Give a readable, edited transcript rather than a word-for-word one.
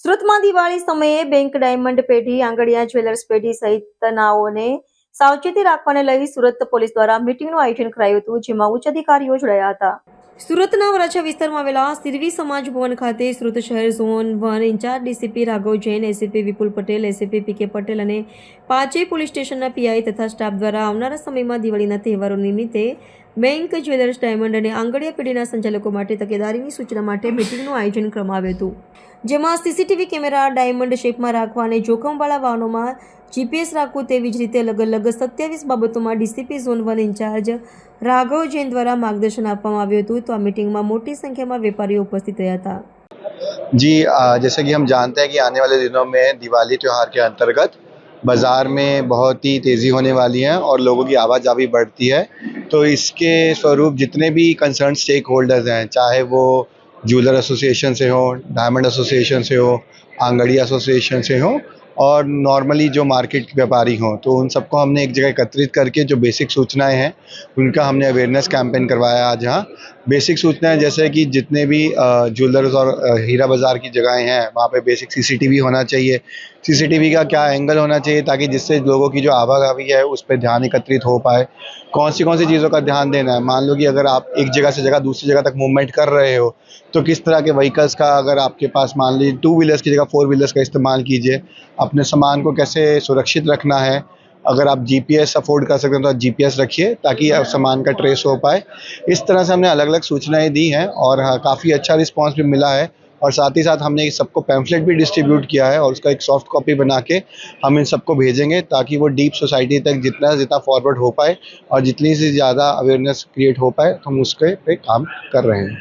સુરતમાં દિવાળી સમયે bank diamond પેઢી, આંગડિયા જ્વેલર્સ પેઢી સહિતનાઓને સાવચેતી રાખવાને લઈ સુરત પોલીસ દ્વારા મીટિંગનું આયોજન કરાયું હતું, જેમાં ઉચ્ચ અધિકારીઓ જોડાયા હતા. સુરતના વરાછા વિસ્તારમાં આવેલા સિરવી સમાજ ભવન ખાતે સુરત શહેર zone 1 incharge DCP Raghav Jain, ACP Vipul Patel, ACP P K Patel અને પાંચેય પોલીસ સ્ટેશનના પીઆઈ તથા સ્ટાફ દ્વારા આવનારા સમયમાં દિવાળીના તહેવારો નિમિત્તે બેંક, જ્વેલર્સ, ડાયમંડ અને આંગડિયા પેઢીના સંચાલકો માટે તકેદારીની સૂચના માટે મીટિંગનું આયોજન કરવામાં આવ્યું હતું, જેમાં સીસીટીવી કેમેરા ડાયમંડ શેપમાં રાખવા અને જોખમવાળા વાહનોમાં જીપીએસ રાખવું, તેવી જ રીતે અલગ અલગ 27 બાબતોમાં DCP zone 1 in charge Raghav Jain द्वारा मार्गदर्शन आपवामां આવ્યું હતું. तो आ मीटिंग में मोटी संख्या में व्यापारीઓ उपस्थित રહ્યા था. जी, जैसे कि हम जानते हैं कि आने वाले दिनों में दिवाली त्यौहार के अंतर्गत बाज़ार में बहुत ही तेज़ी होने वाली है और लोगों की आवाजाही बढ़ती है। तो इसके स्वरूप जितने भी कंसर्न स्टेक होल्डर्स हैं, चाहे वो ज्वेलर एसोसिएशन से हो, डायमंड एसोसिएशन से हो, आंगड़िया एसोसिएशन से हो और नॉर्मली जो मार्केट व्यापारी हों, तो उन सबको हमने एक जगह एकत्रित करके जो बेसिक सूचनाएं हैं उनका हमने अवेयरनेस कैंपेन करवाया आज यहाँ। बेसिक सूचनाएं जैसे कि जितने भी ज्वेलर्स और हीरा बाज़ार की जगहें हैं वहाँ पे बेसिक सीसीटीवी होना चाहिए। सीसीटीवी का क्या एंगल होना चाहिए ताकि जिससे लोगों की जो आवाजाही है उस पर ध्यान एकत्रित हो पाए। कौन सी चीज़ों का ध्यान देना है, मान लो कि अगर आप एक जगह से जगह दूसरी जगह तक मूवमेंट कर रहे हो तो किस तरह के व्हीकल्स का, अगर आपके पास मान लीजिए 2 व्हीलर्स की जगह 4 व्हीलर्स का इस्तेमाल कीजिए। अपने सामान को कैसे सुरक्षित रखना है, अगर आप जीपीएस अफोर्ड कर सकते हैं तो आप जीपीएस रखिए ताकि आप सामान का ट्रेस हो पाए। इस तरह से हमने अलग अलग सूचनाएं दी हैं और हाँ, काफ़ी अच्छा रिस्पांस भी मिला है और साथ ही साथ हमने सबको पैम्फलेट भी डिस्ट्रीब्यूट किया है और उसका एक सॉफ्ट कॉपी बना के हम इन सबको भेजेंगे ताकि वो डीप सोसाइटी तक जितना से जितना फॉरवर्ड हो पाए और जितनी से ज़्यादा अवेयरनेस क्रिएट हो पाए तो हम उसके पे काम कर रहे हैं।